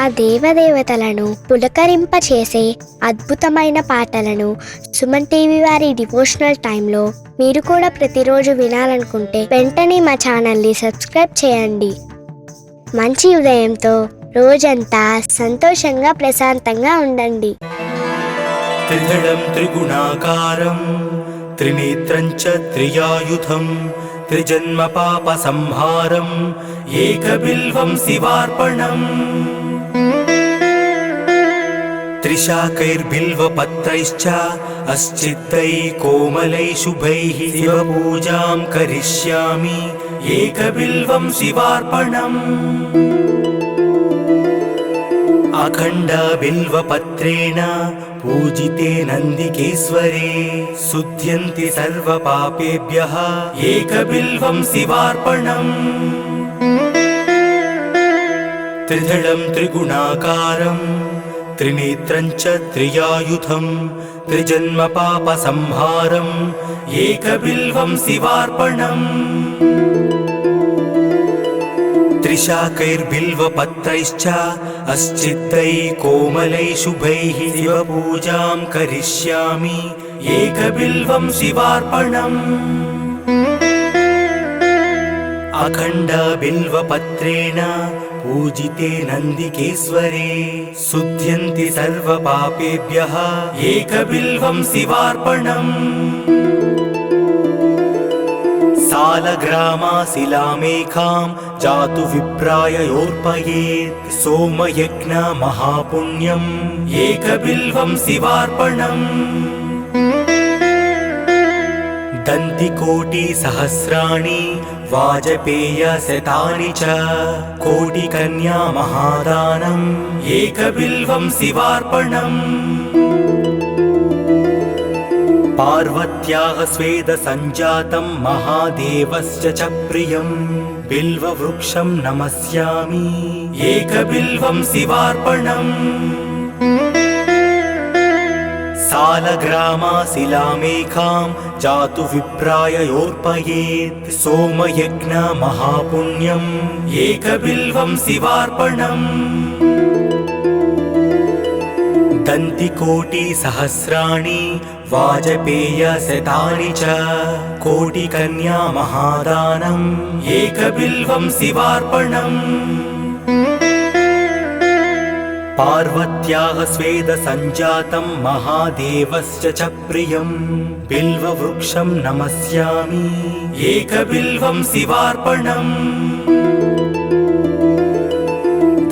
ఆ దేవదేవతలను పులకరింపచేసే అద్భుతమైన పాటలను సుమన్ టీవీ వారి డివోషనల్ టైంలో మీరు కూడా ప్రతిరోజు వినాలనుకుంటే వెంటనే మా ఛానల్ని సబ్స్క్రైబ్ చేయండి. మంచి ఉదయంతో రోజంతా సంతోషంగా ప్రశాంతంగా ఉండండి. త్రిదళం త్రిగుణాకారం త్రినేత్రం చ త్రియాయుధం త్రిజన్మ పాప సంహారం ఏకబిల్వం శివార్పణం. త్రిశాకైర్బిల్వపత్రైశ్చ అశ్చిత్తై కోమలై శుభైః శివపూజాం కరిష్యామి ఏకబిల్వం శివార్పణం. అఖండ బిల్వపత్రేణ పూజితే నందికేశ్వరే శుద్ధ్యంతి సర్వపాపేభ్యః ఏకబిల్వం శివార్పణం. త్రిదళం త్రిగుణాకారం త్రినేత్రం చ త్రియాయుధం త్రిజన్మ పాప సంహారం ఏకబిల్వం శివార్పణం. త్రిశాకైర్బిల్వపత్రైశ్చ అశ్చిత్తై కోమలై శుభైః శివపూజాం కరిష్యామి ఏకబిల్వం శివార్పణం. అఖండ బిల్వపత్రేణ పూజితే నందికేశ్వరే శుద్ధ్యంతి సర్వపాపేభ్యః ఏకబిల్వం శివార్పణం. సాలగ్రామాశిలామేకాం జాతు విప్రాయోర్పయేత్ సోమయజ్ఞ మహాపుణ్యం ఏకబిల్వం శివార్పణం. దంతికోటి సహస్రాణి వాజపేయ శతాని చ కోటి కన్యా మహాదానం ఏకబిల్వం శివార్పణం. పార్వత్యాః స్వేద సంజాతం మహాదేవస్య చ ప్రియం బిల్వవృక్షం నమస్యామి ఏకబిల్వం శివార్పణం. సాలగ్రామాశిలామేకాం జాతు విప్రాయోర్పయేత్ సోమయజ్ఞ మహాపుణ్యం ఏకబిల్వం శివార్పణం. దంతికోటి సహస్రాణి వాజపేయ శతాని చ కోటి కన్యా మహాదానం ఏకబిల్వం శివార్పణం. పార్వత్యాః స్వేద సంజాతం మహాదేవస్య చ ప్రియం బిల్వవృక్షం నమస్యామి ఏకబిల్వం శివార్పణం.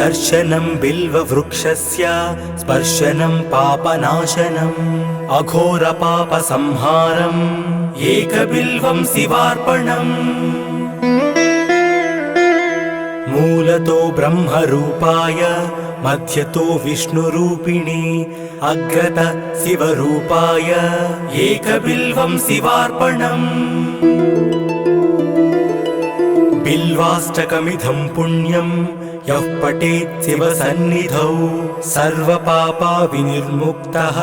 దర్శనం బిల్వవృక్షస్య స్పర్శనం పాపనాశనం అఘోర పాప సంహారం ఏకబిల్వం శివార్పణం. మూలతో బ్రహ్మరూపాయ మధ్యతో విష్ణురూపిణి అగ్రత శివరూపాయ ఏకబిల్వం శివార్పణం. బిల్వాష్టకమిదం పుణ్యం యః పఠేత్ శివసన్నిధౌ సర్వపాపా వినిర్ముక్తః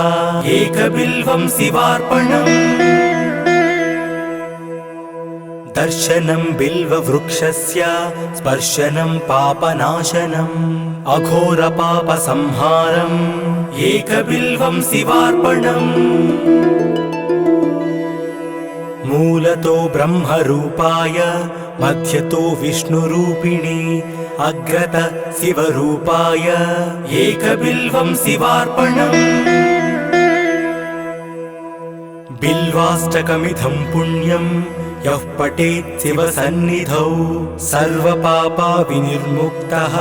ఏకబిల్వం శివార్పణం. దర్శనం బిల్వవృక్షస్య స్పర్శనం పాపనాశనం అఘోర పాప సంహారం ఏకబిల్వం శివార్పణం. మూలతో బ్రహ్మరూపాయ మధ్యతో విష్ణురూపిణి అగ్రత శివరూపాయ ఏకబిల్వం శివార్పణం. బిల్వాష్టకమిదం పుణ్యం యః పఠేత్ శివసన్నిధౌ సర్వపాపా వినిర్ముక్తః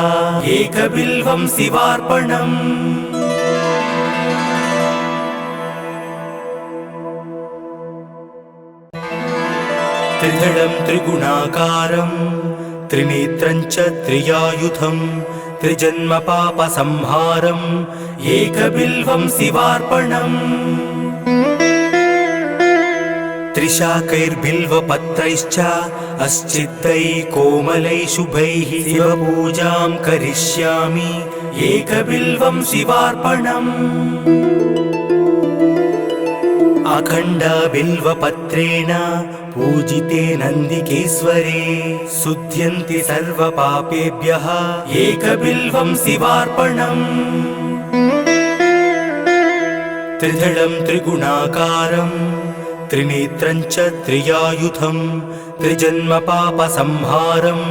ఏకబిల్వం శివార్పణం. త్రిదళం త్రిగుణాకారం త్రినేత్రం చ త్రియాయుధం త్రిజన్మ పాప సంహారం ఏకబిల్వం శివార్పణం. త్రిశాకైర్బిల్వపత్రైశ్చ అశ్చిత్తై కోమలై శుభైః శివపూజాం కరిష్యామి ఏకబిల్వం శివార్పణం. अखण्ड बिल्वपत्रेण पूजिते नन्दिकेश्वरे शुध्यन्ति सर्वपापेभ्यः एकबिल्वं शिवार्पणम् त्रिदलं त्रिगुणाकारं त्रिनेत्रं च त्रियायुधं त्रिजन्मपापसंहारम्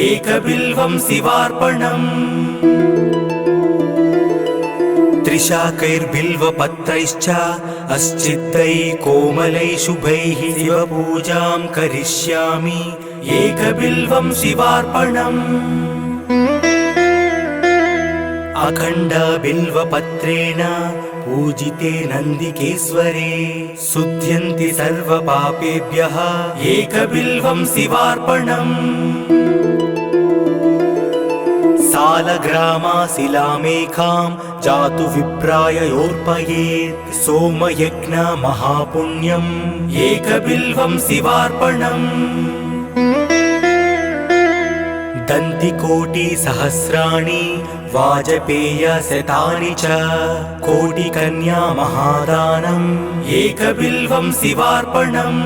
एकबिल्वं शिवार्पणम् त्रिशाकैर्बिल्वपत्रैश्च अश्चित्तैः कोमलैः शुभैः शिवपूजां करिष्यामि एकबिल्वं शिवार्पणम् अखण्ड बिल्वपत्रेण पूजिते नन्दिकेश्वरे शुध्यन्ति सर्वपापेभ्यः एकबिल्वं शिवार्पणम् सालग्रामाशिलामेकां जातु विप्राययोर्पयेत् सोमयज्ञ महापुण्यम् एकबिल्वं शिवार्पणम् दन्तिकोटिसहस्राणि वाजपेयशतानि च कोटिकन्या महादानम् एकबिल्वं शिवार्पणम्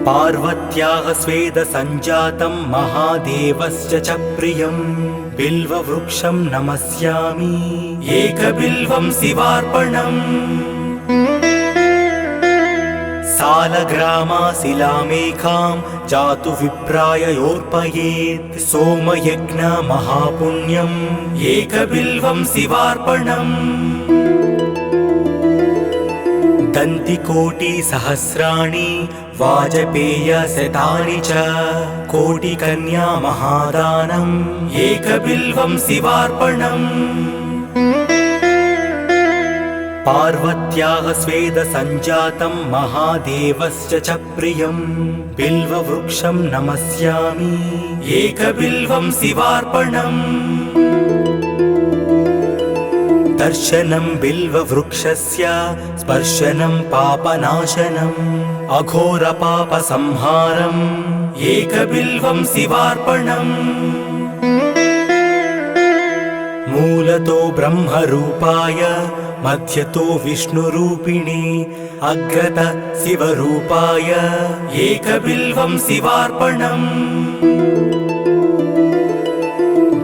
पार्वत्याः स्वेदसञ्जातं महादेवस्य च प्रियं बिल्ववृक्षं नमस्यामि एकबिल्वं शिवार्पणम् सालग्रामाशिलामेकां जातु विप्राययोर्पयेत् सोमयज्ञ महापुण्यम् एकबिल्वं शिवार्पणम् दन्तिकोटिसहस्राणि वाजपेयशतानि च कोटिकन्या महादानम् एकबिल्वं शिवार्पणम् पार्वत्याः स्वेदसञ्जातं महादेवस्य च प्रियं बिल्ववृक्षं नमस्यामि एकबिल्वं शिवार्पणम् दर्शनं बिल्ववृक्षस्य स्पर्शनं पापनाशनम् अघोरपापसंहारम् एकबिल्वं शिवार्पणम् मूलतो ब्रह्मरूपाय मध्यतो विष्णुरूपिणे अग्रत शिवरूपाय एकबिल्वं शिवार्पणम्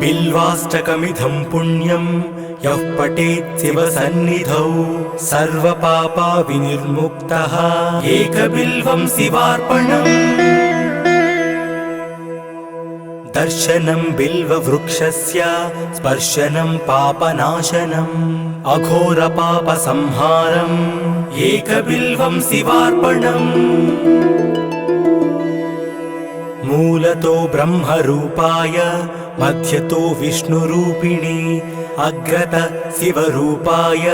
बिल्वाष्टकमिदं पुण्यं यः पठेत् शिवसन्निधौ सर्वपापविनिर्मुक्तः एकबिल्वं शिवार्पणम् दर्शनं बिल्ववृक्षस्य स्पर्शनं पापनाशनम् अघोरपापसंहारम् एकबिल्वं शिवार्पणम् मूलतो ब्रह्मरूपाय मध्यतो विष्णुरूपिणे अग्रत शिवरूपाय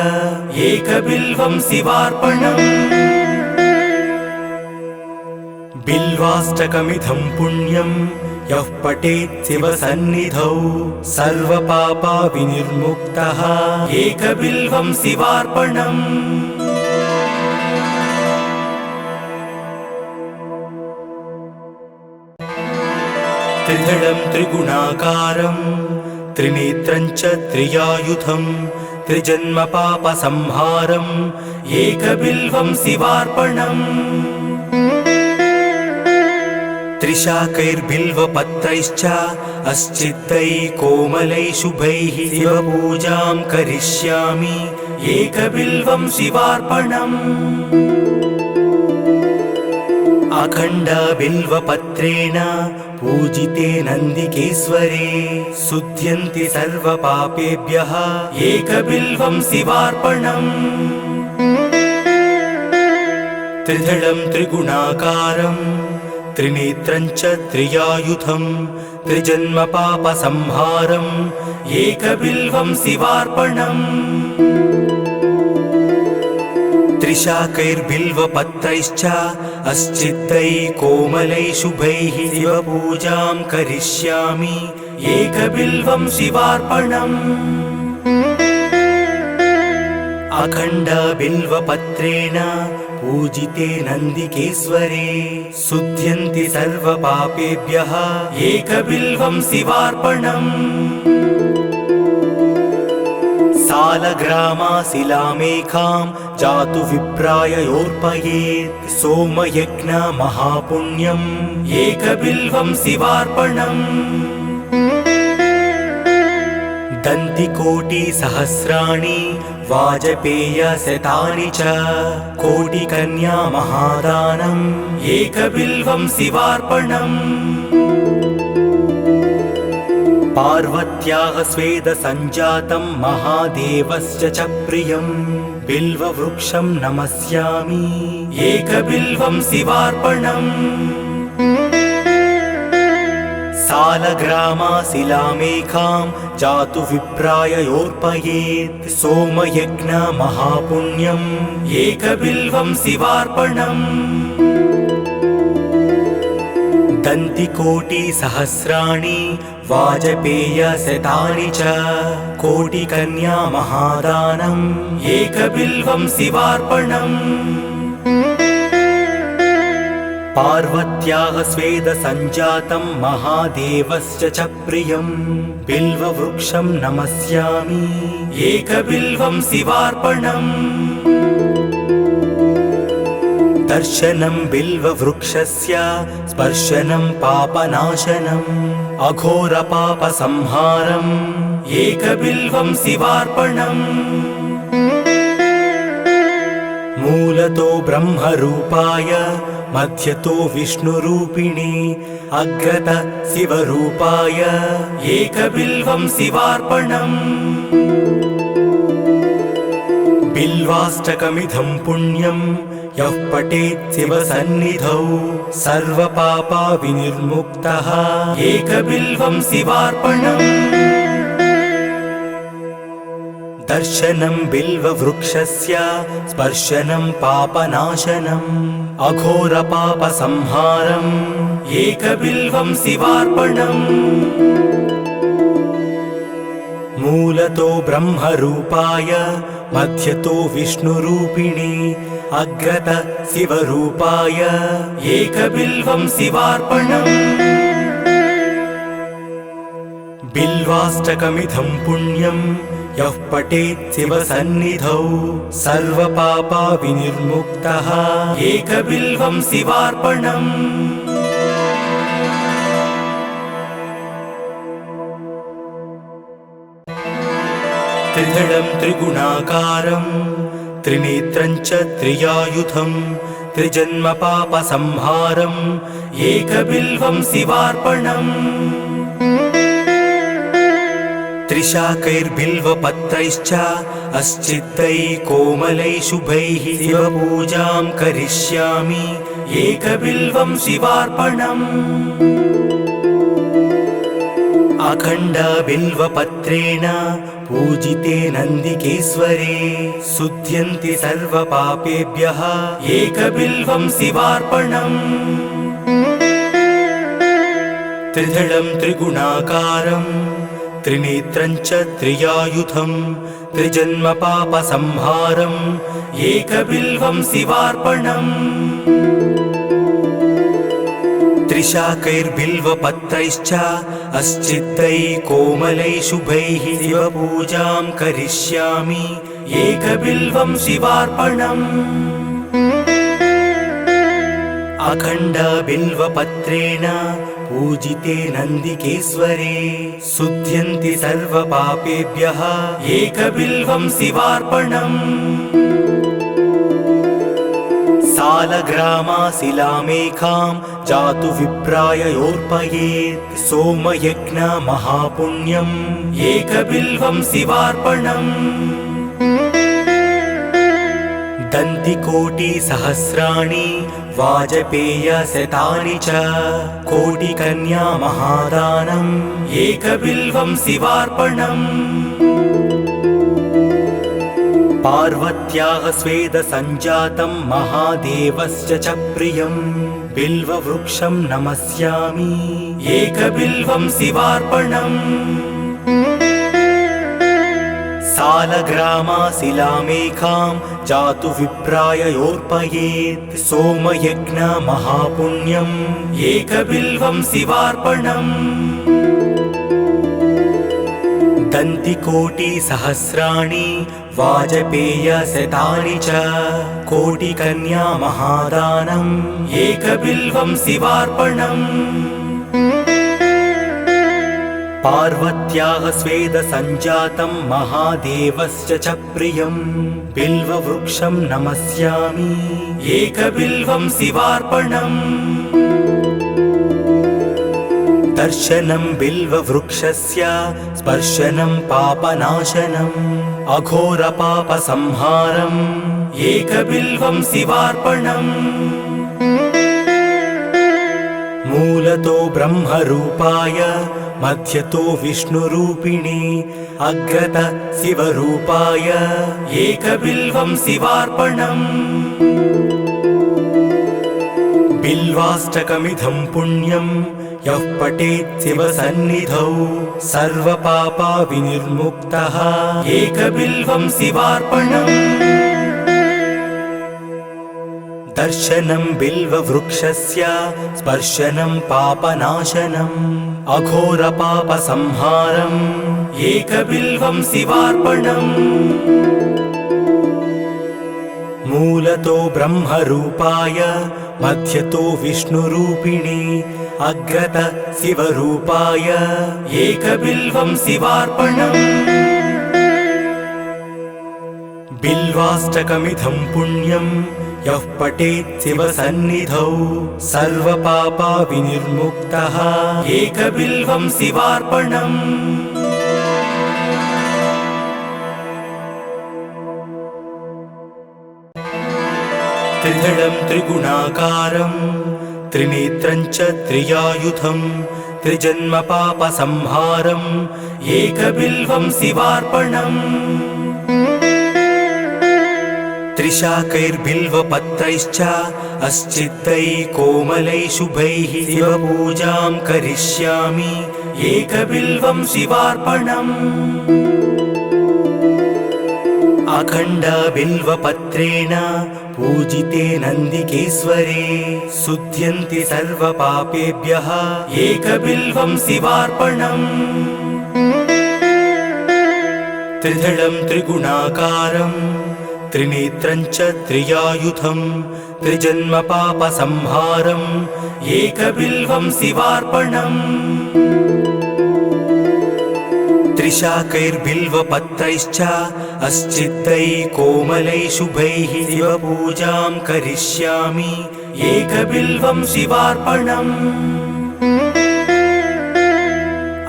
एकबिल्वं शिवार्पणम् बिल्वाष्टकमिदं पुण्यं यः पठेत् शिवसन्निधौ सर्वपापविनिर्मुक्तः एकबिल्वं शिवार्पणम् त्रिदलं त्रिगुणाकारं त्रिनेत्रं च त्रियायुधं त्रिजन्मपापसंहारम् एकबिल्वं शिवार्पणम् त्रिशाकैर्बिल्वपत्रैश्च अश्चित्तैः कोमलैः शुभैः शिवपूजां करिष्यामि एकबिल्वं शिवार्पणम् अखण्ड बिल्वपत्रेण पूजिते नन्दिकेश्वरे शुध्यन्ति सर्वपापेभ्यः एकबिल्वं शिवार्पणम् त्रिदलं त्रिगुणाकारं त्रिनेत्रं च त्रियायुधं त्रिजन्मपापसंहारम् एकबिल्वं शिवार्पणम् त्रिशाकैर्बिल्वपत्रैश्च अश्चित्तैः कोमलैः शुभैः शिवपूजां करिष्यामि एकबिल्वं शिवार्पणम् अखण्ड बिल्वपत्रेण पूजिते नन्दिकेश्वरे शुध्यन्ति सर्वपापेभ्यः एकबिल्वं शिवार्पणम् सालग्रामाशिलामेकां जातु विप्राय योर्पयेत् सोमयज्ञ महापुण्यम् एकबिल्वं शिवार्पणम् दन्तिकोटिसहस्राणि वाजपेयशतानि च कोटिकन्या महादानम् एकबिल्वं शिवार्पणम् पार्वत्याः स्वेदसञ्जातं महादेवस्य च प्रियं बिल्ववृक्षं नमस्यामि एकबिल्वं शिवार्पणम् सालग्रामाशिलामेकां जातु विप्राय योर्पयेत् सोमयज्ञ महापुण्यम् एकबिल्वं शिवार्पणम् दन्तिकोटिसहस्राणि वाजपेयशतानि च कोटिकन्या महादानम् एकबिल्वं शिवार्पणम् पार्वत्याः स्वेदसञ्जातं महादेवस्य च प्रियं बिल्ववृक्षं नमस्यामि एकबिल्वं शिवार्पणम् दर्शनं बिल्ववृक्षस्य स्पर्शनं पापनाशनम् अघोरपापसंहारम् एकबिल्वं शिवार्पणम् मूलतो ब्रह्मरूपाय मध्यतो विष्णुरूपिणे अग्रत शिवरूपाय एकबिल्वं शिवार्पणम् बिल्वाष्टकमिदं पुण्यं यः पठेत् शिवसन्निधौ सर्वपापविनिर्मुक्तः एकबिल्वं शिवार्पणम् दर्शनं बिल्ववृक्षस्य स्पर्शनं पापनाशनम् अघोरपापसंहारम् एकबिल्वं शिवार्पणम् मूलतो ब्रह्मरूपाय मध्यतो विष्णुरूपिणे अग्रत शिवरूपाय एकबिल्वं शिवार्पणम् बिल्वाष्टकमिदं पुण्यं यः पठेत् शिवसन्निधौ सर्वपापविनिर्मुक्तः एकबिल्वं शिवार्पणम् त्रिदलं त्रिगुणाकारं त्रिनेत्रं च त्रियायुधं त्रिजन्मपापसंहारम् एकबिल्वं शिवार्पणम् त्रिशाकैर्बिल्वपत्रैश्च अस्चित्तैः कोमलैः शुभैः शिवपूजां करिष्यामि एकबिल्वं शिवार्पणम् अखण्डबिल्वपत्रेण पूजिते नन्दिकेश्वरे शुध्यन्ति सर्वपापेभ्यः एकबिल्वं शिवार्पणम् त्रिदलं त्रिगुणाकारं त्रिनेत्रं च त्रियायुधं त्रिजन्मपापसंहारम् एकबिल्वं शिवार्पणम् त्रिशाकैर्बिल्वपत्रैश्च अस्चित्तैः कोमलैः शुभैः शिवपूजां करिष्यामि एकबिल्वं शिवार्पणम् अखण्डबिल्वपत्रेण पूजिते नन्दिकेश्वरे शुध्यन्ति सर्वपापेभ्यः एकबिल्वं शिवार्पणम् सालग्रामाशिलामेकां जातु विप्राय योर्पयेत् सोमयज्ञ महापुण्यम् एकबिल्वं शिवार्पणम् दन्तिकोटिसहस्राणि वाजपेयशतानि च कोटिकन्या महादानम् एकबिल्वं शिवार्पणम् पार्वत्याः स्वेदसञ्जातं महादेवस्य च प्रियं बिल्ववृक्षं नमस्यामि एकबिल्वं शिवार्पणम् सालग्रामाशिलामेकां जातु विप्राय योर्पयेत् सोमयज्ञ महापुण्यम् एकबिल्वं शिवार्पणम् दन्तिकोटिसहस्राणि वाजपेयशतानि च कोटिकन्या महादानम् एकबिल्वं शिवार्पणम् पार्वत्याः स्वेदसञ्जातं महादेवस्य च प्रियं बिल्ववृक्षं नमस्यामि एकबिल्वं शिवार्पणम् दर्शनं बिल्ववृक्षस्य स्पर्शनं पापनाशनम् अघोरपापसंहारम् एकबिल्वं शिवार्पणम् मूलतो ब्रह्मरूपाय मध्यतो विष्णुरूपिणे अग्रत शिवरूपाय एकबिल्वं शिवार्पणम् बिल्वाष्टकमिदं पुण्यं यः पठेत् शिवसन्निधौ सर्वपापविनिर्मुक्तः एकबिल्वं शिवार्पणम् दर्शनं बिल्ववृक्षस्य स्पर्शनं पापनाशनम् अघोरपापसंहारम् एकबिल्वं शिवार्पणम् मूलतो ब्रह्मरूपाय मध्यतो विष्णुरूपिणे अग्रत शिवरूपाय एकबिल्वं शिवार्पणम् बिल्वाष्टकमिदं पुण्यं यः पठेत् शिवसन्निधौ सर्वपापविनिर्मुक्तः एकबिल्वं शिवार्पणम् त्रिदलं त्रिगुणाकारं त्रिनेत्रं च त्रियायुधं त्रिजन्मपापसंहारम् एकबिल्वं शिवार्पणम् त्रिशाकैर्बिल्वपत्रैश्च अस्चित्तैः कोमलैः शुभैः शिवपूजां करिष्यामि एकबिल्वं शिवार्पणम् अखण्डबिल्वपत्रेण पूजिते नन्दिकेश्वरे शुध्यन्ति सर्वपापेभ्यः एकबिल्वं शिवार्पणम् त्रिदलं त्रिगुणाकारं त्रिनेत्रं च त्रियायुधं त्रिजन्मपापसंहारम् एकबिल्वं शिवार्पणम् त्रिशाकैर्बिल्वपत्रैश्च अस्चित्तैः कोमलैः शुभैः शिवपूजां करिष्यामि एकबिल्वं शिवार्पणम्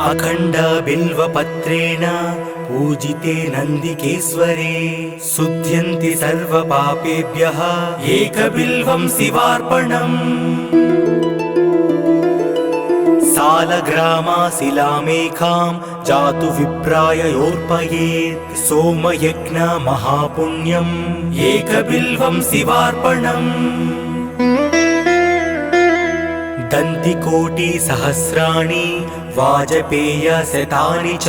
अखण्डबिल्वपत्रेण पूजिते नन्दिकेश्वरे शुध्यन्ति सर्वपापेभ्यः एकबिल्वं शिवार्पणम् सालग्रामाशिलामेकां जातु विप्राय योर्पयेत् सोमयज्ञमहापुण्यम् एकबिल्वं शिवार्पणम् दन्तिकोटिसहस्राणि वाजपेयशतानि च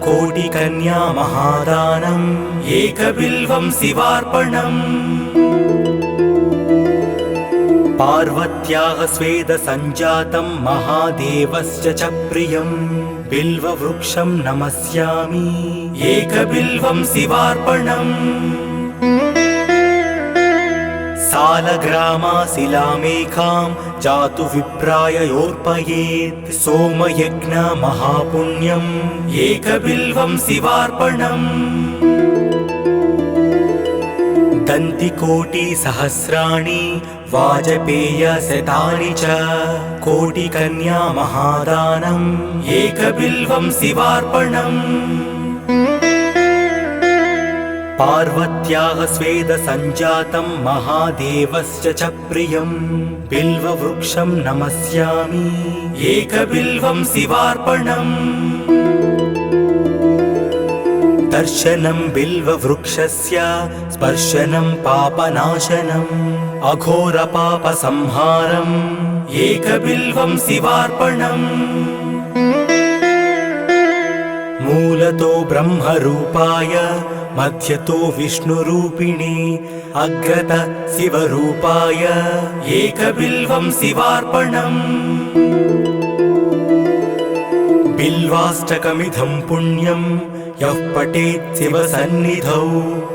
कोटिकन्या महादानम् एकबिल्वं शिवार्पणम् पार्वत्याः स्वेदसञ्जातं महादेवस्य च प्रियं बिल्ववृक्षं नमस्यामि एकबिल्वं शिवार्पणम् सालग्रामाशिलामेकां जातु विप्राय योर्पयेत् सोमयज्ञमहापुण्यम् एकबिल्वं शिवार्पणम् दन्तिकोटिसहस्राणि वाजपेयशतानि च कोटिकन्या महादानम् एकबिल्वं शिवार्पणम् पार्वत्याः स्वेदसञ्जातं महादेवस्य च प्रियं बिल्ववृक्षं नमस्यामि एकबिल्वं शिवार्पणम् दर्शनं बिल्ववृक्षस्य स्पर्शनं पापनाशनम् अघोरपापसंहारम् एकबिल्वं शिवार्पणम् मूलतो ब्रह्मरूपाय मध्यतो विष्णुरूपिणे अग्रत शिवरूपाय एकबिल्वं शिवार्पणम् बिल्वाष्टकमिदं पुण्यं यः पठेत् शिवसन्निधौ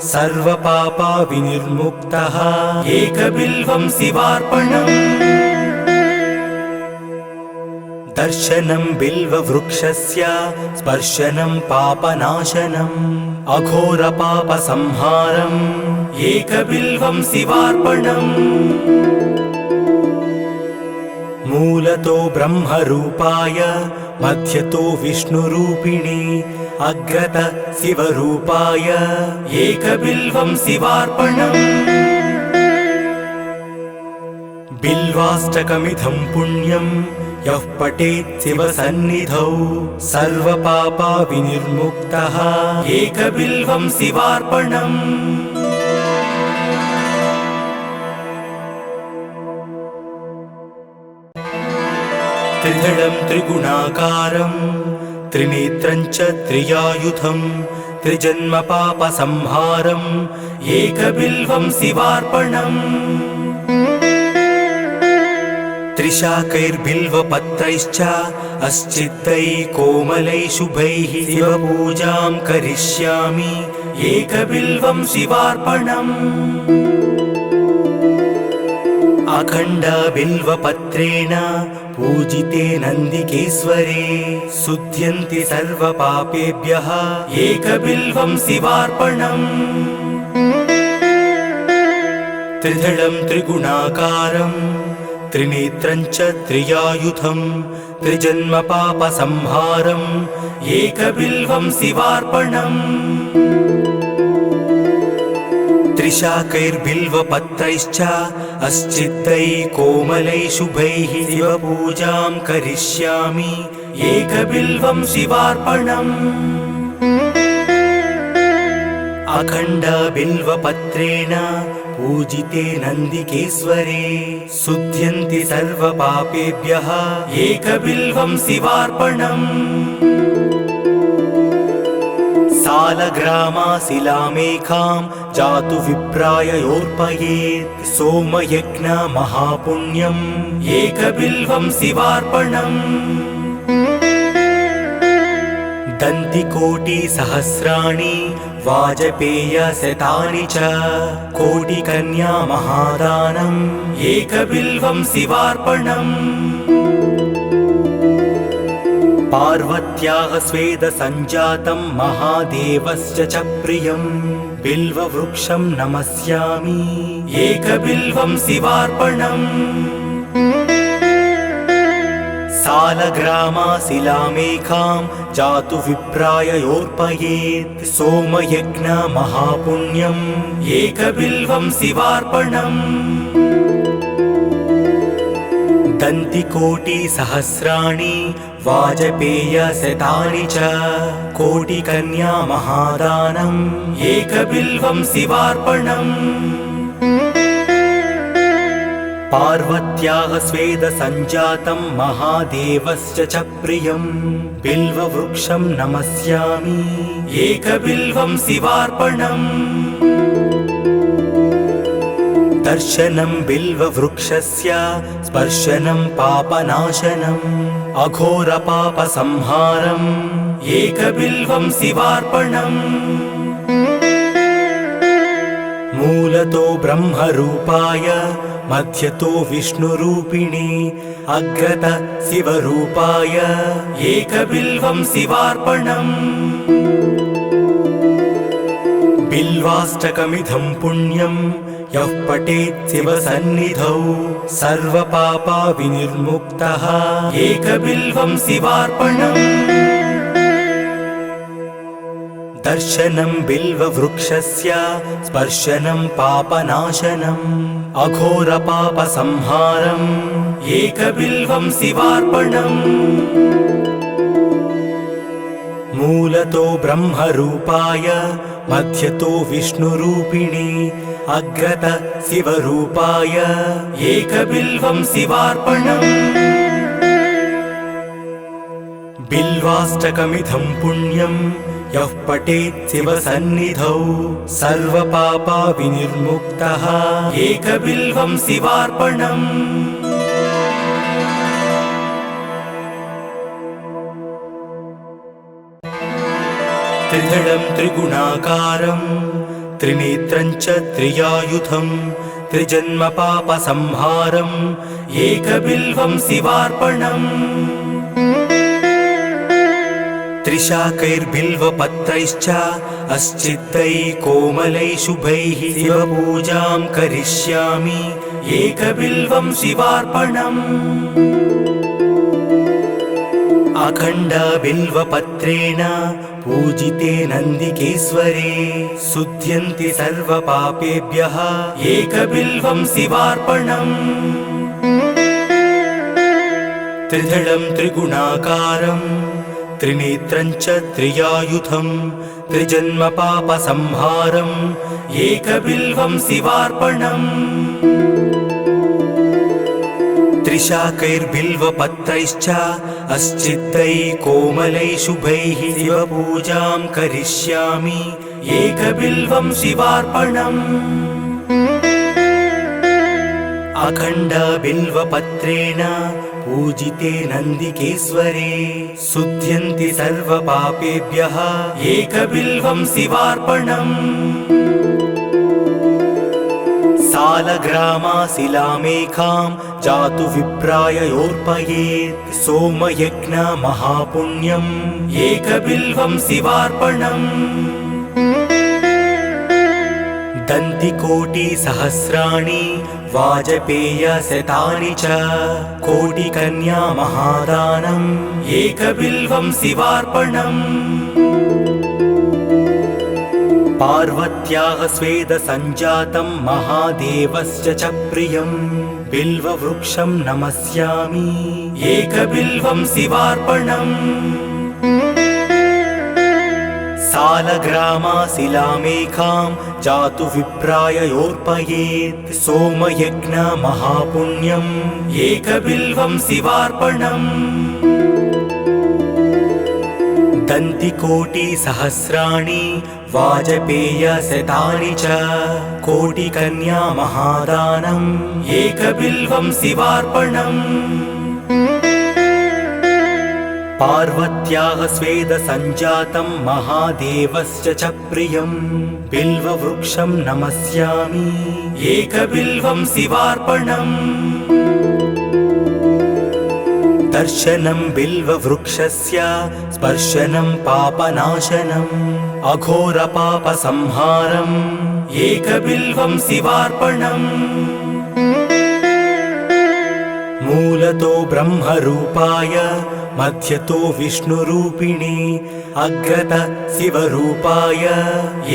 सर्वपापा विनिर्मुक्तः एकबिल्वं शिवार्पणम् दर्शनं बिल्ववृक्षस्य स्पर्शनं पापनाशनम् अघोरपापसंहारम् एकबिल्वं शिवार्पणम् मूलतो ब्रह्मरूपाय मध्यतो विष्णुरूपिणे अग्रत शिवरूपाय एकबिल्वं शिवार्पणम् बिल्वाष्टकमिदं पुण्यं यः पठेत् शिवसन्निधौ सर्वपापा विनिर्मुक्तः एकबिल्वं शिवार्पणम् त्रिदलं त्रिगुणाकारं त्रिनेत्रं च त्रियायुधं त्रिजन्मपापसंहारम् एकबिल्वं शिवार्पणम् त्रिशाकैर्बिल्वपत्रैश्च अस्चिद्दैः कोमलैः शुभैः शिवपूजां करिष्यामि एकबिल्वं शिवार्पणम् अखण्डबिल्वपत्रेण पूजिते नन्दिकेश्वरे शुध्यन्ति सर्वपापेभ्यः एकबिल्वं शिवार्पणम् त्रिदलं त्रिगुणाकारं त्रिनेत्रं च त्रियायुधं त्रिजन्मपापसंहारम् एकबिल्वं शिवार्पणम् त्रिशाकैर्बिल्वपत्रैश्च अस्चिद्दैः कोमलैः शुभैः शिवपूजां करिष्यामि एकबिल्वं शिवार्पणम् अखण्डबिल्वपत्रेण पूजिते नन्दिकेश्वरे शुध्यन्ति सर्वपापेभ्यः एकबिल्वं शिवार्पणम् सालग्रामाशिलामेकां जातु विप्राय योर्पयेत् सोमयज्ञमहापुण्यम् एकबिल्वं शिवार्पणम् दन्तिकोटिसहस्राणि वाजपेयशतानि च कोटिकन्या महादानम् एकबिल्वं शिवार्पणम् पार्वत्याः स्वेदसञ्जातं महादेवस्य च प्रियं बिल्ववृक्षं नमस्यामि एकबिल्वं शिवार्पणम् सालग्रामाशिलामेकां जातु विप्राय योर्पयेत् सोमयज्ञमहापुण्यम् एकबिल्वं शिवार्पणम् दन्तिकोटिसहस्राणि वाजपेयशतानि च कोटिकन्या महादानम् एकबिल्वं शिवार्पणम् पार्वत्याः स्वेदसञ्जातं महादेवस्य च प्रियं बिल्ववृक्षं नमस्यामि एकबिल्वं शिवार्पणम् दर्शनं बिल्ववृक्षस्य स्पर्शनं पापनाशनम् अघोरपापसंहारम् एकबिल्वं शिवार्पणम् मूलतो ब्रह्मरूपाय मध्यतो विष्णुरूपिणे अग्रत शिवरूपाय एकबिल्वं शिवार्पणम् बिल्वाष्टकमिदं पुण्यं यः पठेत् शिवसन्निधौ सर्वपापा विनिर्मुक्तः एकबिल्वं शिवार्पणम् दर्शनं बिल्ववृक्षस्य स्पर्शनं पापनाशनम् अघोरपापसंहारम् एकबिल्वं शिवार्पणम् मूलतो ब्रह्मरूपाय मध्यतो विष्णुरूपिणे अग्रत शिवरूपाय एकबिल्वं शिवार्पणम् बिल्वाष्टकमिदं पुण्यं यः पठेत् शिवसन्निधौ सर्वपापा विनिर्मुक्तः एकबिल्वं शिवार्पणम् त्रिदलं त्रिगुणाकारं त्रिनेत्रं च त्रियायुधं त्रिजन्मपापसंहारम् एकबिल्वं शिवार्पणम् त्रिशाकैर्बिल्वपत्रैश्च अश्चित्तैः कोमलैः शुभैः शिवपूजां करिष्यामि एकबिल्वं शिवार्पणम् अखण्डबिल्वपत्रेण पूजिते नन्दिकेश्वरे शुध्यन्ति सर्वपापेभ्यः एकबिल्वं शिवार्पणम् त्रिदलं त्रिगुणाकारं त्रिनेत्रं च त्रियायुधं त्रिजन्मपापसंहारम् एकबिल्वं शिवार्पणम् त्रिशाकैर्बिल्वपत्रैश्च अश्चित्तैः कोमलैः शुभैः शिवपूजां करिष्यामि एकबिल्वं शिवार्पणम् अखण्डबिल्वपत्रेण पूजिते नन्दिकेश्वरे शुध्यन्ति सर्वपापेभ्यः एकबिल्वं शिवार्पणम् सालग्रामाशिलामेकां जातु विप्राययोर्पयेत् सोमयज्ञ महापुण्यम् एकबिल्वं शिवार्पणम् दन्तिकोटिसहस्राणि वाजपेयशतानि च कोटिकन्या महादानम् एकबिल्वं शिवार्पणम् पार्वत्याः स्वेदसञ्जातं महादेवस्य च प्रियं बिल्ववृक्षं नमस्यामि एकबिल्वं शिवार्पणम् सालग्रामाशिलामेकां जातु विप्राययोर्पयेत् सोमयज्ञ महापुण्यम् एकबिल्वं शिवार्पणम् दन्तिकोटिसहस्राणि वाजपेयशतानि च कोटिकन्या महादानम् एकबिल्वं शिवार्पणम् पार्वत्याः स्वेदसञ्जातं महादेवस्य च प्रियं बिल्ववृक्षं नमस्यामि एकबिल्वं शिवार्पणम् दर्शनं बिल्ववृक्षस्य स्पर्शनं पापनाशनम् अघोरपापसंहारम् एकबिल्वं शिवार्पणम् मूलतो ब्रह्मरूपाय मध्यतो विष्णुरूपिणे अग्रत शिवरूपाय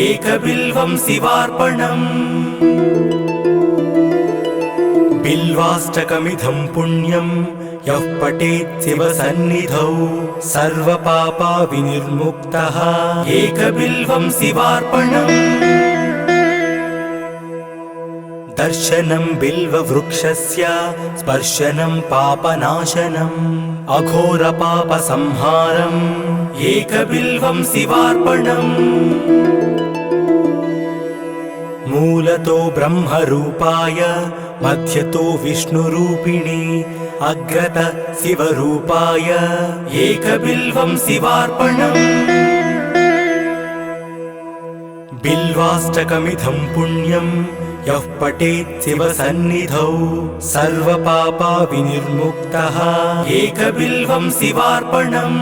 एकबिल्वं शिवार्पणम् बिल्वाष्टकमिदं पुण्यं यः पठेत् शिवसन्निधौ सर्वपापविनिर्मुक्तः एकबिल्वं शिवार्पणम् दर्शनं बिल्ववृक्षस्य स्पर्शनं पापनाशनम् अघोरपापसंहारम् एकबिल्वं शिवार्पणम् मूलतो ब्रह्मरूपाय मध्यतो विष्णुरूपिणे अग्रत शिवरूपाय एकबिल्वं शिवार्पणम् बिल्वाष्टकमिदं पुण्यं यः पठेत् शिवसन्निधौ सर्वपापविनिर्मुक्तः एकबिल्वं शिवार्पणम्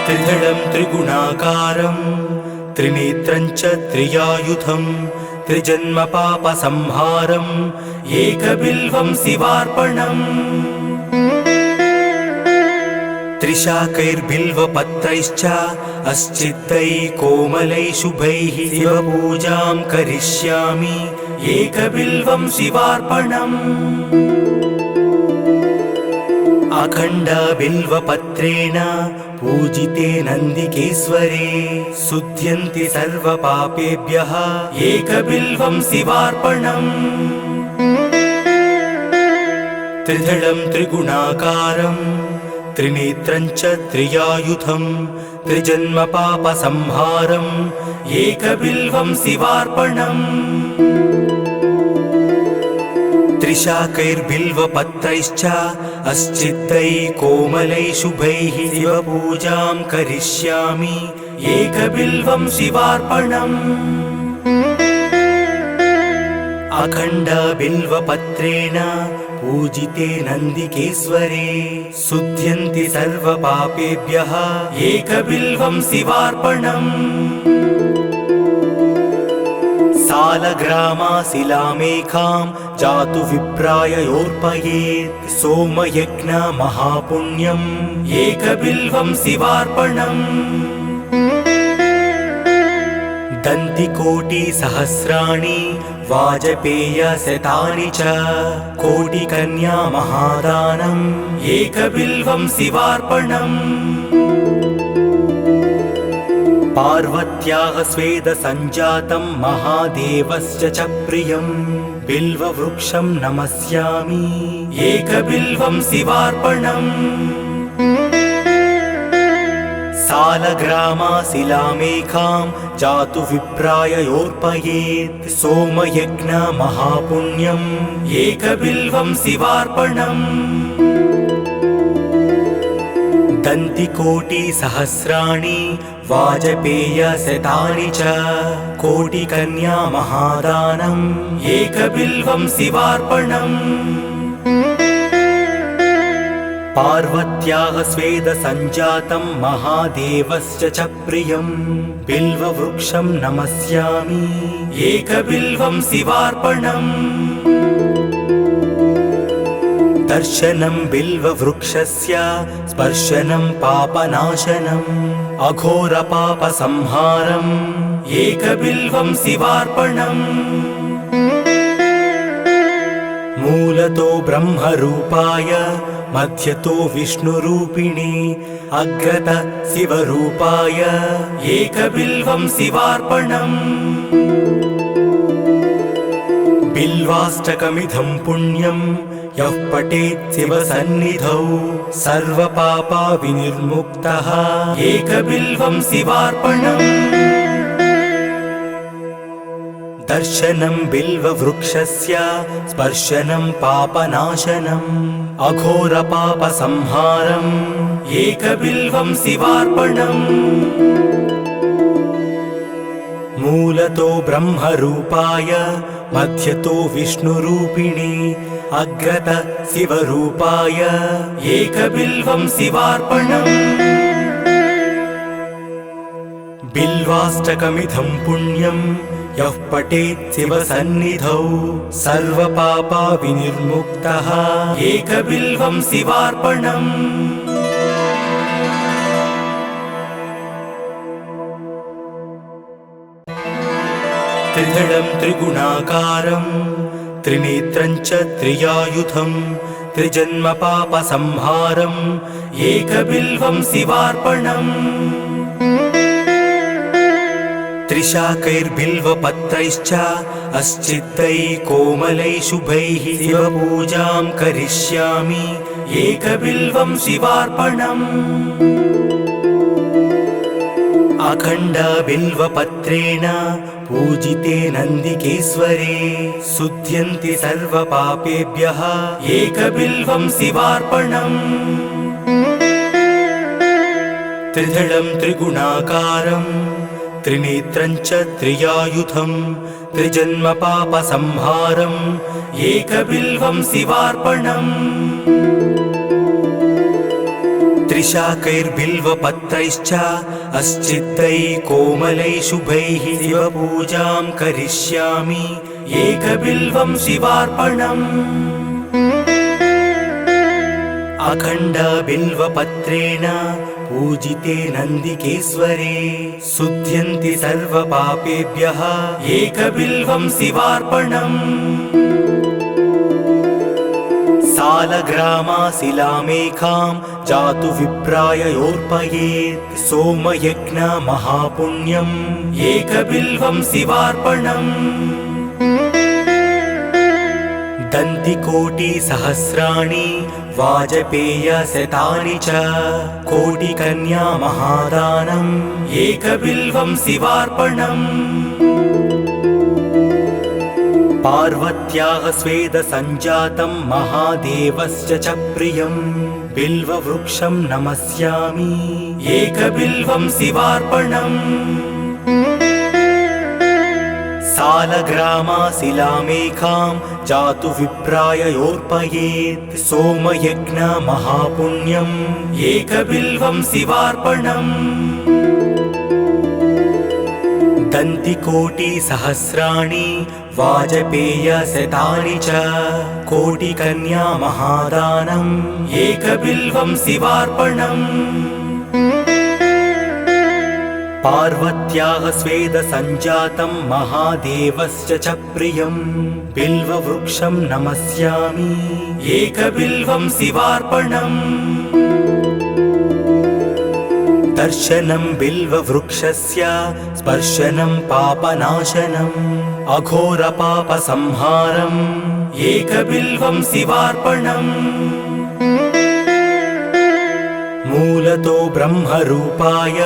त्रिदलं त्रिगुणाकारं त्रिनेत्रं च त्रियायुधं त्रिजन्मपापसंहारम् एकबिल्वं शिवार्पणम् त्रिशाकैर्बिल्वपत्रैश्च अश्चित्तैः कोमलैः शुभैः शिवपूजां करिष्यामि एकबिल्वं शिवार्पणम् अखण्डबिल्वपत्रेण पूजिते नन्दिकेश्वरे शुध्यन्ति सर्वपापेभ्यः एकबिल्वं शिवार्पणम् त्रिदलं त्रिगुणाकारं त्रिनेत्रं च त्रियायुधं त्रिजन्मपापसंहारम् एकबिल्वं शिवार्पणम् त्रिशाकैर्बिल्वपत्रैश्च अस्चित्तै कोमलै शुभैः शिवपूजां करिष्यामि एकबिल्वं शिवार्पणम् अखण्डबिल्वपत्रेण पूजिते नन्दिकेश्वरे शुध्यन्ति सर्वपापेभ्यः एकबिल्वं शिवार्पणम् सालग्रामाशिलामेकां जातु विप्राय योर्पयेत् सोमयज्ञ महापुण्यम् एकबिल्वं शिवार्पणम् दन्तिकोटिसहस्राणि वाजपेयशतानि च कोटिकन्या महादानम् एकबिल्वं शिवार्पणम् पार्वत्याः स्वेदसञ्जातं महादेवस्य च प्रियं बिल्ववृक्षं नमस्यामि एकबिल्वं शिवार्पणम् सालग्रामाशिलामेकां जातु विप्राय योर्पयेत् सोमयज्ञ महापुण्यम् एकबिल्वं शिवार्पणम् दन्तिकोटिसहस्राणि वाजपेयशतानि च कोटिकन्या महादानम् एकबिल्वं शिवार्पणम् पार्वत्याः स्वेदसञ्जातं महादेवस्य च प्रियं बिल्ववृक्षं नमस्यामि एकबिल्वं शिवार्पणम् दर्शनं बिल्ववृक्षस्य स्पर्शनं पापनाशनम् अघोरपापसंहारम् एकबिल्वं शिवार्पणम् मूलतो ब्रह्मरूपाय मध्यतो विष्णुरूपिणे अग्रत शिवरूपाय एकबिल्वं शिवार्पणम् बिल्वाष्टकमिदं पुण्यं यः पठेत् शिवसन्निधौ सर्वपापविनिर्मुक्तः एकबिल्वं शिवार्पणम् दर्शनं बिल्ववृक्षस्य स्पर्शनं पापनाशनम् अघोरपापसंहारम् एकबिल्वं शिवार्पणम् मूलतो ब्रह्मरूपाय मध्यतो विष्णुरूपिणे अग्रत शिवरूपाय एकबिल्वं शिवार्पणम् बिल्वाष्टकमिदं पुण्यं यः पठेत् शिवसन्निधौ सर्वपापविनिर्मुक्तः एकबिल्वं शिवार्पणम् त्रिदलं त्रिगुणाकारं त्रिनेत्रं च त्रियायुधं त्रिजन्मपापसंहारम् एकबिल्वं शिवार्पणम् त्रिशाकैर्बिल्वपत्रैश्च अस्चित्तै कोमलै शुभैः शिवपूजां करिष्यामि एकबिल्वं शिवार्पणम् अखण्डबिल्वपत्रेण पूजिते नन्दिकेश्वरे शुध्यन्ति सर्वपापेभ्यः एकबिल्वं शिवार्पणम् त्रिदलं त्रिगुणाकारं त्रिनेत्रं च त्रियायुधं त्रिजन्मपापसंहारम् एकबिल्वं शिवार्पणम् त्रिशाकैर्बिल्वपत्रैश्च अस्चित्तै कोमलै शुभैः शिवपूजां करिष्यामि एकबिल्वं शिवार्पणम् अखण्डबिल्वपत्रेण पूजिते नन्दिकेश्वरे शुध्यन्ति सर्वपापेभ्यः एकबिल्वं शिवार्पणम् सालग्रामाशिलामेकां जातु विप्राय योर्पयेत् सोमयज्ञ महापुण्यम् एकबिल्वं शिवार्पणम् दन्तिकोटिसहस्राणि वाजपेयशतानि च कोटिकन्या महादानम् एकबिल्वं शिवार्पणम् पार्वत्याः स्वेदसञ्जातं महादेवस्य च प्रियं बिल्ववृक्षं नमस्यामि एकबिल्वं शिवार्पणम् सालग्रामाशिलामेकां जातु विप्राय योर्पयेत् सोमयज्ञ महापुण्यम् एकबिल्वं शिवार्पणम् दन्तिकोटिसहस्राणि वाजपेयशतानि च कोटिकन्या महादानम् एकबिल्वं शिवार्पणम् पार्वत्याः स्वेदसञ्जातं महादेवस्य च प्रियं बिल्ववृक्षं नमस्यामि एकबिल्वं शिवार्पणम् दर्शनं बिल्ववृक्षस्य स्पर्शनं पापनाशनम् अघोरपापसंहारम् एकबिल्वं शिवार्पणम् मूलतो ब्रह्मरूपाय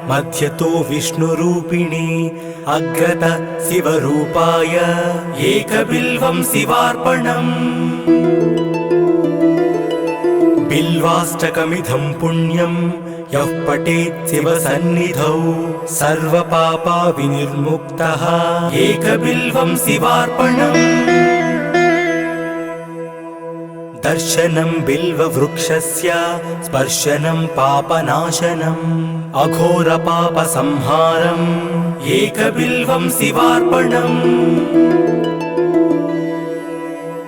मध्यतो विष्णुरूपिणे अग्रत शिवरूपाय एकबिल्वं शिवार्पणम् बिल्वाष्टकमिदं पुण्यं यः पठेत् शिवसन्निधौ सर्वपापविनिर्मुक्तः एकबिल्वं शिवार्पणम् दर्शनं बिल्ववृक्षस्य स्पर्शनं पापनाशनम् अघोरपापसंहारम् एकबिल्वं शिवार्पणम्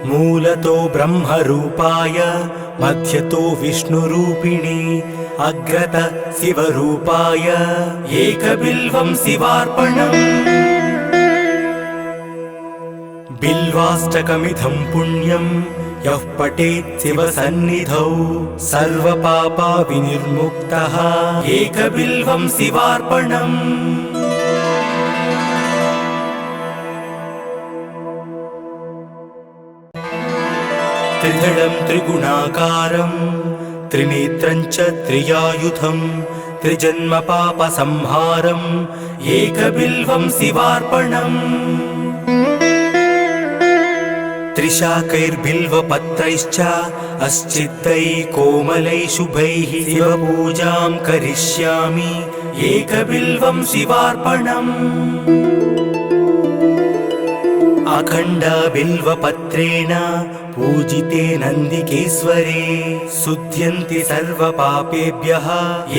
मूलतो ब्रह्मरूपाय मध्यतो विष्णुरूपिणे अग्रत शिवरूपाय एकबिल्वं शिवार्पणम् बिल्वाष्टकमिदं पुण्यं यः पठेत् शिवसन्निधौ सर्वपापविनिर्मुक्तः एकबिल्वं शिवार्पणम् त्रिदलं त्रिगुणाकारं त्रिनेत्रं च त्रियायुधं त्रिजन्मपापसंहारम् एकबिल्वं शिवार्पणम् त्रिशाकैर्बिल्वपत्रैश्च अस्चित्तैः कोमलैः शुभैः शिवपूजां करिष्यामि एकबिल्वं शिवार्पणम् अखण्डबिल्वपत्रेण पूजिते नन्दिकेश्वरे शुध्यन्ति सर्वपापेभ्यः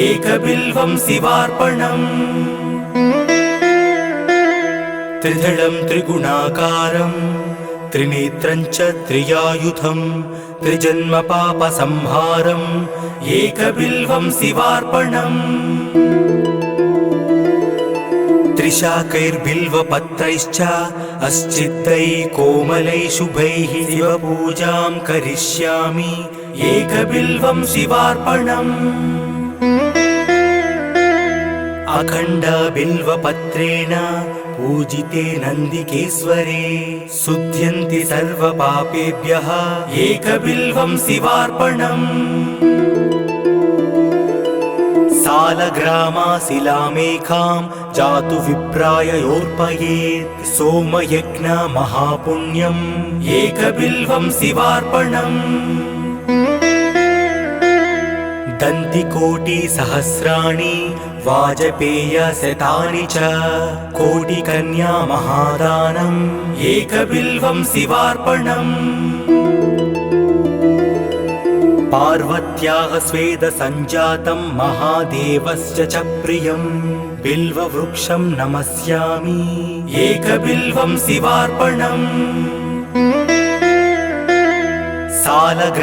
एकबिल्वं शिवार्पणम् त्रिदलं त्रिगुणाकारं त्रिनेत्रं च त्रियायुधं त्रिजन्मपापसंहारम् एकबिल्वं शिवार्पणम् त्रिशाकैर्बिल्वपत्रैश्च अस्चित्तैः कोमलैः शुभैः शिवपूजां करिष्यामि एकबिल्वं शिवार्पणम् अखण्डबिल्वपत्रेण पूजिते नन्दिकेश्वरे शुध्यन्ति सर्वपापेभ्यः एकबिल्वं शिवार्पणम् सालग्रामाशिलामेकां जातु विप्राय योर्पयेत् सोमयज्ञ महापुण्यम् एकबिल्वं शिवार्पणम् दन्तिकोटिसहस्राणि वाजपेयशतानि च कोटिकन्या महादानम् एकबिल्वं शिवार्पणम् पार्वत्याः स्वेदसञ्जातं महादेवस्य च प्रियं बिल्ववृक्षं नमस्यामि एकबिल्वं शिवार्पणम् सालग्रामाशिलामेकां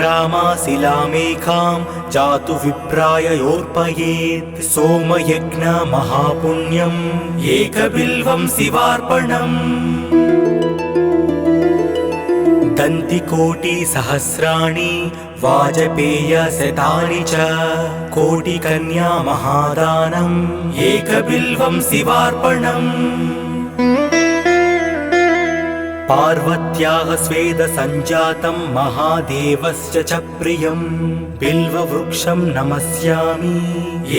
जातु विप्राय योर्पयेत् सोमयज्ञ महापुण्यम् एकबिल्वं शिवार्पणम् दन्तिकोटिसहस्राणि वाजपेयशतानि च कोटिकन्या महादानम् एकबिल्वं शिवार्पणम् पार्वत्याः स्वेदसञ्जातं महादेवस्य च प्रियं बिल्ववृक्षं नमस्यामि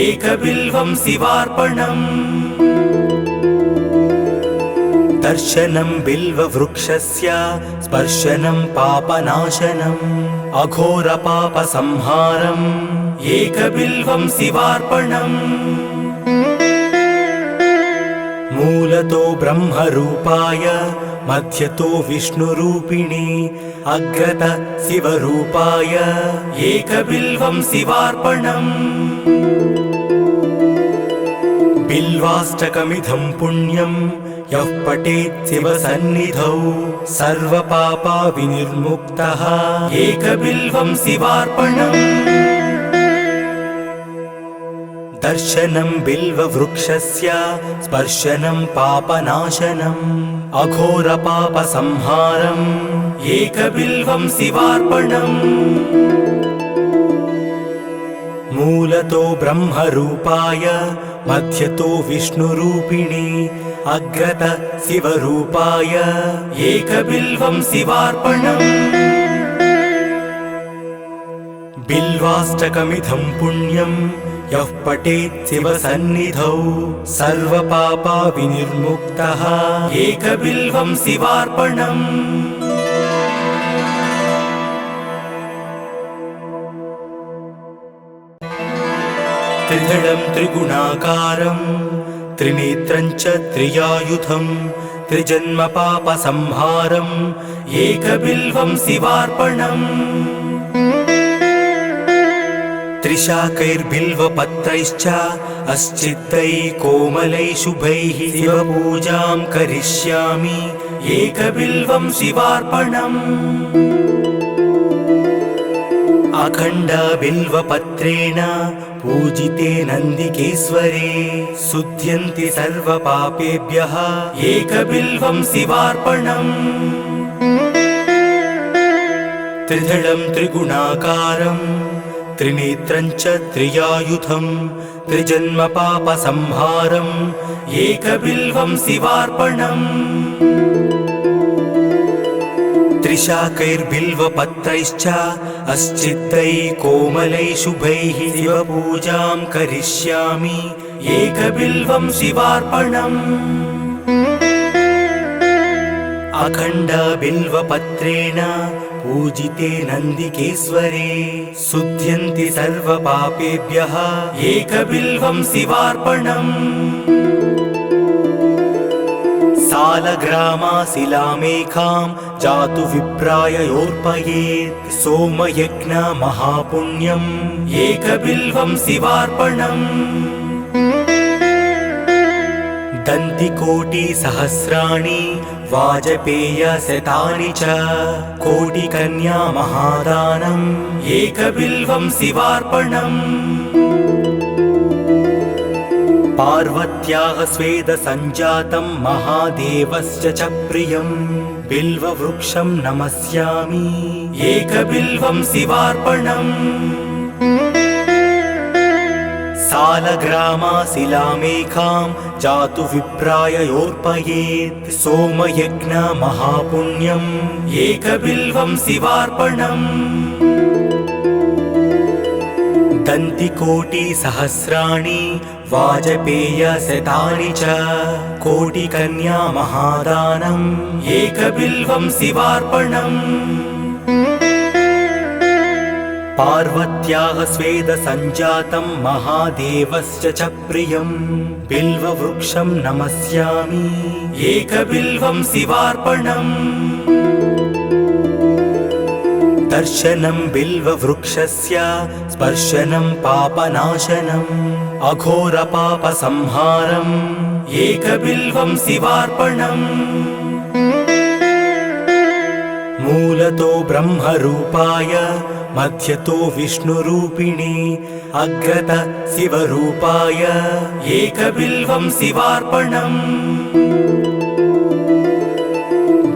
एकबिल्वं शिवार्पणम् दर्शनं बिल्ववृक्षस्य स्पर्शनं पापनाशनम् अघोरपापसंहारम् एकबिल्वं शिवार्पणम् मूलतो ब्रह्मरूपाय मध्यतो विष्णुरूपिणे अग्रत शिवरूपाय एकबिल्वं शिवार्पणम् बिल्वाष्टकमिदं पुण्यं यः पठेत् शिवसन्निधौ सर्वपापविनिर्मुक्तः एकबिल्वं शिवार्पणम् दर्शनं बिल्ववृक्षस्य स्पर्शनं पापनाशनम् अघोरपापसंहारम् एकबिल्वं शिवार्पणम् मूलतो ब्रह्मरूपाय मध्यतो विष्णुरूपिणे अग्रत शिवरूपाय एकबिल्वं शिवार्पणम् बिल्वाष्टकमिदं पुण्यं यः पठेत् शिवसन्निधौ सर्वपापविनिर्मुक्तः एकबिल्वं शिवार्पणम् त्रिदलं त्रिगुणाकारं त्रिनेत्रं च त्रियायुधं त्रिजन्मपापसंहारम् एकबिल्वं शिवार्पणम् त्रिशाकैर्बिल्वपत्रैश्च अस्चिद्दैः कोमलैः शुभैः शिवपूजां करिष्यामि एकबिल्वं शिवार्पणम् अखण्डबिल्वपत्रेण पूजिते नन्दिकेश्वरे शुध्यन्ति सर्वपापेभ्यः एकबिल्वं शिवार्पणम् त्रिदलं त्रिगुणाकारं त्रिनेत्रं च त्रियायुधं त्रिजन्मपापसंहारम् एकबिल्वं शिवार्पणम् त्रिशाकैर्बिल्वपत्रैश्च अस्चिद्दैः कोमलैः शुभैः शिवपूजां करिष्यामि एकबिल्वं शिवार्पणम् अखण्डबिल्वपत्रेण पूजिते नन्दिकेश्वरे शुध्यन्ति सर्वपापेभ्यः एकबिल्वं शिवार्पणम् सालग्रामाशिलामेकां जातु विप्राय योर्पयेत् सोमयज्ञमहापुण्यम् एकबिल्वं शिवार्पणम् दन्तिकोटिसहस्राणि वाजपेयशतानि च कोटिकन्या महादानम् एकबिल्वं शिवार्पणम् पार्वत्याः स्वेदसञ्जातं महादेवस्य च प्रियं बिल्ववृक्षं नमस्यामि एकबिल्वं शिवार्पणम् सालग्रामाशिलामेकां जातु विप्राय योर्पयेत् सोमयज्ञमहापुण्यम् एकबिल्वं शिवार्पणम् दन्तिकोटिसहस्राणि वाजपेयशतानि च कोटिकन्या महादानम् एकबिल्वं शिवार्पणम् पार्वत्याः स्वेदसञ्जातं महादेवस्य च प्रियं बिल्ववृक्षं नमस्यामि एकबिल्वं शिवार्पणम् दर्शनं बिल्ववृक्षस्य स्पर्शनं पापनाशनम् अघोरपापसंहारम् एकबिल्वं शिवार्पणम् मूलतो ब्रह्मरूपाय मध्यतो विष्णुरूपिणे अग्रत शिवरूपाय एकबिल्वं शिवार्पणम्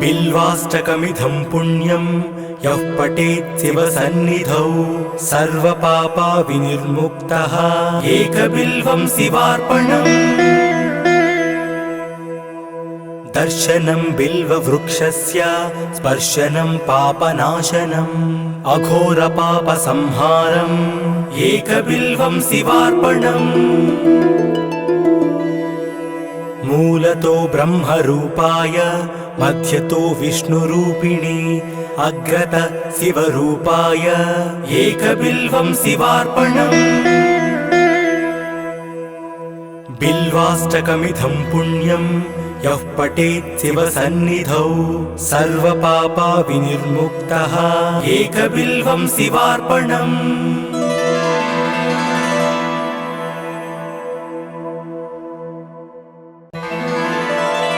बिल्वाष्टकमिदं पुण्यं यः पठेत् शिवसन्निधौ सर्वपापविनिर्मुक्तः एकबिल्वं शिवार्पणम् दर्शनं बिल्ववृक्षस्य स्पर्शनं पापनाशनम् अघोरपापसंहारम् एकबिल्वं शिवार्पणम् मूलतो ब्रह्मरूपाय मध्यतो विष्णुरूपिणे अग्रत शिवरूपाय एकबिल्वं शिवार्पणम् बिल्वाष्टकमिदं पुण्यं यः पठेत् शिवसन्निधौ सर्वपापा विनिर्मुक्तः एकबिल्वं शिवार्पणम्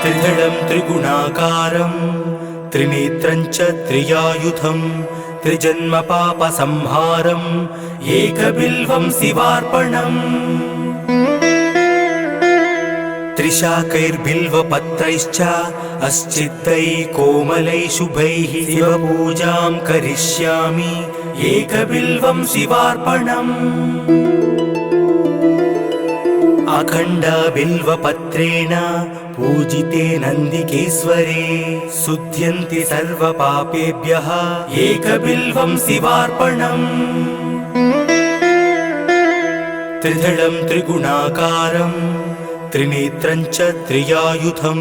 त्रिदलं त्रिगुणाकारं त्रिनेत्रं च त्रियायुधं त्रिजन्मपापसंहारम् एकबिल्वं शिवार्पणम् त्रिशाकैर्बिल्वपत्रैश्च अश्चित्तैः कोमलैः शुभैः शिवपूजां करिष्यामि एकबिल्वं शिवार्पणम् अखण्डबिल्वपत्रेण पूजिते नन्दिकेश्वरे शुध्यन्ति सर्वपापेभ्यः एकबिल्वं शिवार्पणम् त्रिदलं त्रिगुणाकारं त्रिनेत्रं च त्रियायुधं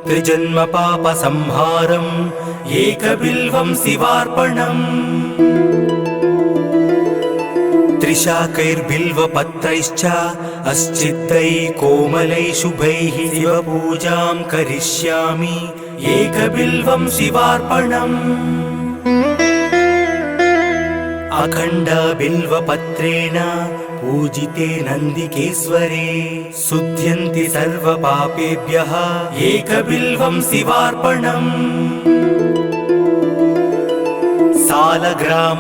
त्रिजन्मपापसंहारम् एकबिल्वं शिवार्पणम् त्रिशाकैर्बिल्वपत्रैश्च अश्चित्तैः कोमलैः शुभैः शिवपूजां करिष्यामि एकबिल्वं शिवार्पणम् अखण्डबिल्वपत्रेण पूजिते नन्दिकेश्वरे शुध्यन्ति सर्वपापेभ्यः एकबिल्वं शिवार्पणम्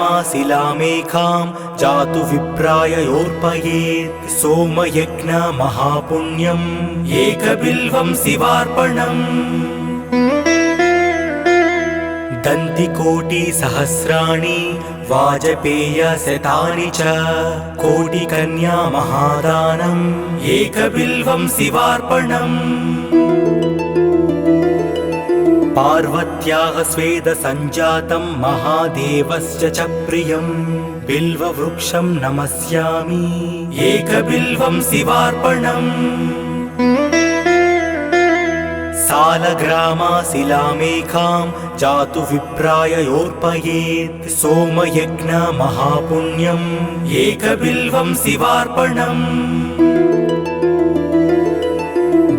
सालग्रामाशिलामेकां जातु विप्राययोर्पयेत् सोमयज्ञ महापुण्यम् एकबिल्वं शिवार्पणम् दन्तिकोटिसहस्राणि वाजपेयशतानि च कोटिकन्या महादानम् एकबिल्वं शिवार्पणम् पार्वत्याः स्वेदसञ्जातं महादेवस्य च प्रियं बिल्ववृक्षं नमस्यामि एकबिल्वं शिवार्पणम् सालग्रामाशिलामेकां जातु विप्राययोर्पयेत् सोमयज्ञ महापुण्यम् एकबिल्वं शिवार्पणम्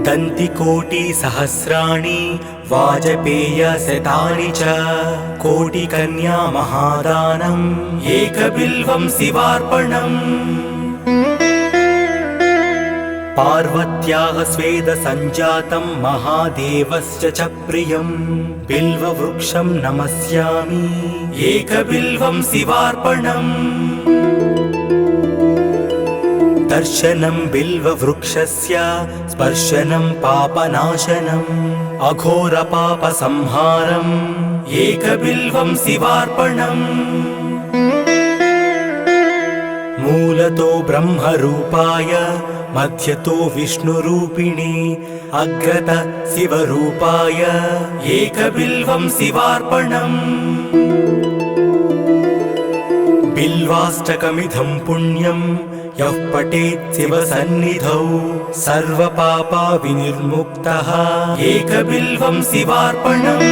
दन्तिकोटिसहस्राणि वाजपेयशतानि च कोटिकन्या महादानम् एकबिल्वं शिवार्पणम् पार्वत्याः स्वेदसञ्जातं महादेवस्य च प्रियं बिल्ववृक्षं नमस्यामि एकबिल्वं शिवार्पणम् दर्शनं बिल्ववृक्षस्य स्पर्शनं पापनाशनम् अघोरपापसंहारम् एकबिल्वं शिवार्पणम् मूलतो ब्रह्मरूपाय मध्यतो विष्णुरूपिणे अग्रत शिवरूपाय एकबिल्वं शिवार्पणम् बिल्वाष्टकमिदं पुण्यं यः पठेत् शिवसन्निधौ सर्वपापा विनिर्मुक्तः एकबिल्वं शिवार्पणम्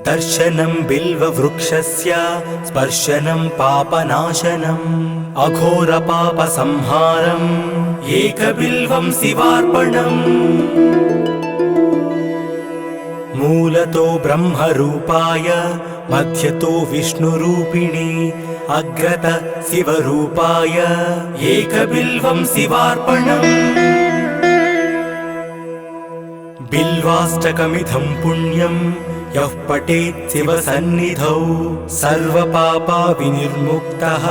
दर्शनं बिल्ववृक्षस्य स्पर्शनं पापनाशनम् अघोरपापसंहारम् एकबिल्वं शिवार्पणम् मूलतो ब्रह्मरूपाय मध्यतो विष्णुरूपिणे अग्रत शिवरूपाय एकबिल्वं शिवार्पणम् बिल्वाष्टकमिदं पुण्यं यः पठेत् शिवसन्निधौ सर्वपापा विनिर्मुक्तः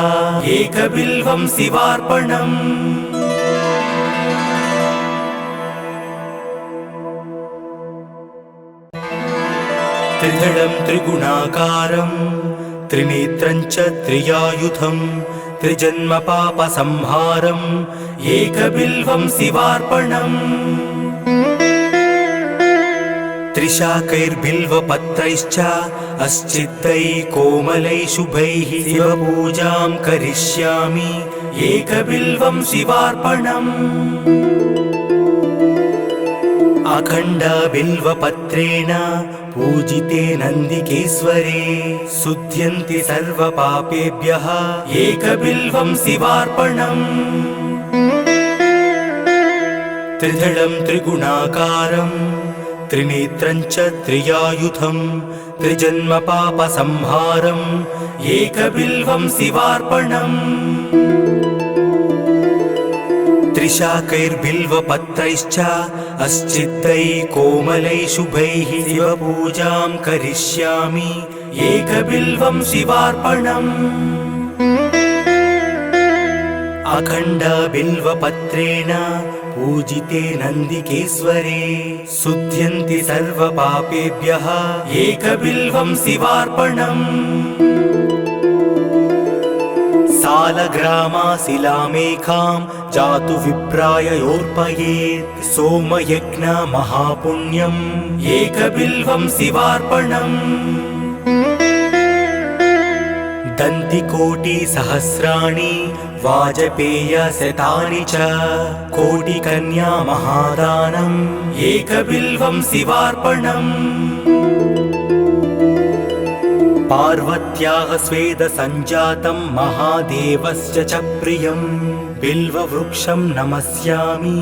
एकबिल्वं शिवार्पणम् त्रिदलं त्रिगुणाकारं त्रिनेत्रं च त्रियायुधं त्रिजन्मपापसंहारम् एकबिल्वं शिवार्पणम् त्रिशाकैर्बिल्वपत्रैश्च अश्चित्तैः कोमलैः शुभैः शिवपूजां करिष्यामि एकबिल्वं शिवार्पणम् अखण्ड बिल्वपत्रेण पूजिते नन्दिकेश्वरे शुध्यन्ति सर्वपापेभ्यः एकबिल्वं शिवार्पणम् त्रिदलं त्रिगुणाकारं त्रिनेत्रं च त्रियायुधं त्रिजन्म पापसंहारम् एकबिल्वं शिवार्पणम् त्रिशाकैर्बिल्वपत्रैश्च अस्चित्तैः कोमलैः शुभैः शिवपूजां करिष्यामि एकबिल्वं शिवार्पणम् अखण्ड बिल्वपत्रेण पूजिते नन्दिकेश्वरे शुध्यन्ति सर्वपापेभ्यः एकबिल्वं शिवार्पणम् सालग्रामाशिलामेकां जातु विप्राय योर्पयेत् सोमयज्ञ महापुण्यम् एकबिल्वं शिवार्पणम् दन्तिकोटिसहस्राणि वाजपेयशतानि च कोटिकन्या महादानम् एकबिल्वं शिवार्पणम् पार्वत्याः स्वेदसञ्जातं महादेवस्य च प्रियं बिल्ववृक्षं नमस्यामि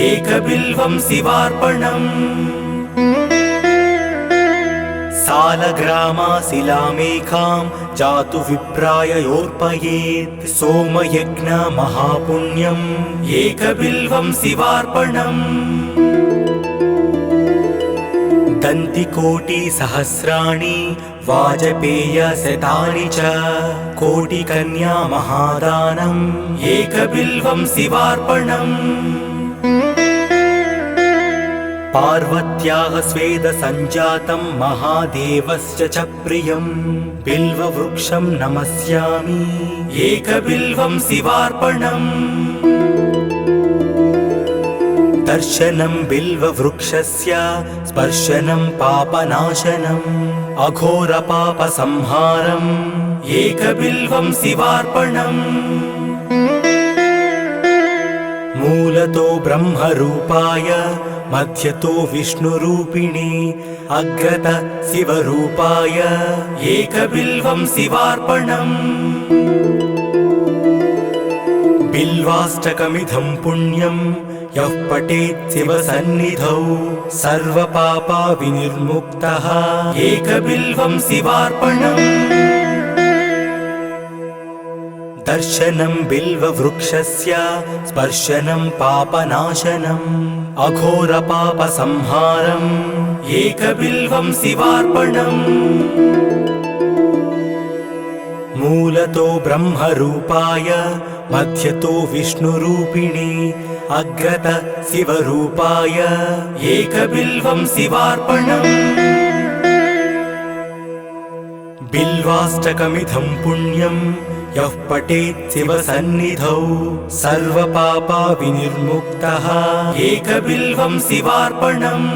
एकबिल्वं शिवार्पणम् सालग्रामाशिलामेकां जातु विप्राय योर्पयेत् सोमयज्ञ महापुण्यम् एकबिल्वं शिवार्पणम् दन्तिकोटिसहस्राणि वाजपेयशतानि च कोटिकन्या महादानम् एकबिल्वं शिवार्पणम् पार्वत्याः स्वेदसञ्जातं महादेवस्य च प्रियं बिल्ववृक्षं नमस्यामि एकबिल्वं शिवार्पणम् दर्शनं बिल्ववृक्षस्य स्पर्शनं पापनाशनम् अघोरपापसंहारम् एकबिल्वं शिवार्पणम् मूलतो ब्रह्मरूपाय मध्यतो विष्णुरूपिणे अग्रत शिवरूपाय एकबिल्वं शिवार्पणम् बिल्वाष्टकमिदं पुण्यं यः पठेत् शिवसन्निधौ सर्वपापविनिर्मुक्तः एकबिल्वं शिवार्पणम् दर्शनं बिल्ववृक्षस्य स्पर्शनं पापनाशनम् अघोरपापसंहारम् एकबिल्वं शिवार्पणम् मूलतो ब्रह्मरूपाय मध्यतो विष्णुरूपिणे अग्रत शिवरूपाय एकबिल्वं शिवार्पणम् बिल्वाष्टकमिदं पुण्यं यः पठेत् शिवसन्निधौ सर्वपापविनिर्मुक्तः एकबिल्वं शिवार्पणम्